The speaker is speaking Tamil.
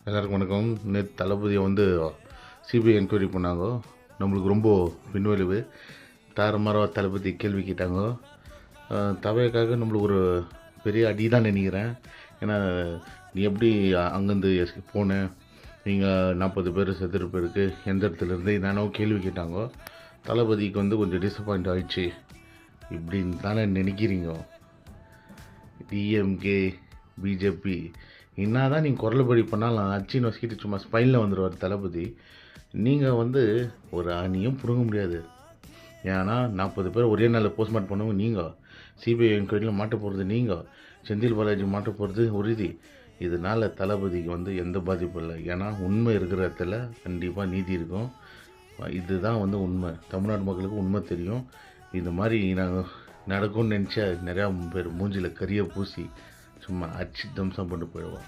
எல்லாருக்கும் வணக்கம். நேற்று தளபதியை வந்து சிபிஐ என்கொயரி பண்ணாங்க. நம்மளுக்கு ரொம்ப பின்விளைவு. தாறுமாறாக தளபதி கேள்வி கேட்டாங்க. தவைக்காக நம்மளுக்கு ஒரு பெரிய அடி தான் நினைக்கிறேன். ஏன்னா நீ எப்படி அங்கேருந்து போனேன், நீங்கள் 40 பேர் செத்துரு பேருக்கு எந்த இடத்துலேருந்து நானோ கேள்வி கேட்டாங்க. தளபதிக்கு வந்து கொஞ்சம் டிசப்பாயிண்ட் ஆகிடுச்சு. இப்படின்னு தானே நினைக்கிறீங்க? டிஎம்கே பிஜேபி என்ன தான் நீங்கள் குரல்படி பண்ணாலும் அச்சு நொசிக்கிட்டு சும்மா ஸ்பைனில் வந்துடுவார் தளபதி. நீங்கள் வந்து ஒரு அணியும் பிடுங்க முடியாது. ஏன்னா 40 பேர் ஒரே நாளில் போஸ்ட்மார்ட்டம் பண்ணவங்க நீங்கள், சிபிஐ என்கொயரியில் மாட்ட போகிறது நீங்கள், செந்தில் பாலாஜி மாட்ட போகிறது உறுதி. இதனால் தளபதிக்கு வந்து எந்த பாதிப்பும் இல்லை. ஏன்னா உண்மை இருக்கிற இடத்துல கண்டிப்பாக நீதி இருக்கும். இதுதான் வந்து உண்மை. தமிழ்நாடு மக்களுக்கு உண்மை தெரியும். இந்த மாதிரி நாங்கள் நடக்கும்னு நினச்சா நிறையா பேர் மூஞ்சியில் கரியை பூசி சும்மா அச்சு தம்சம் பண்ணிட்டு போயிடுவோம்.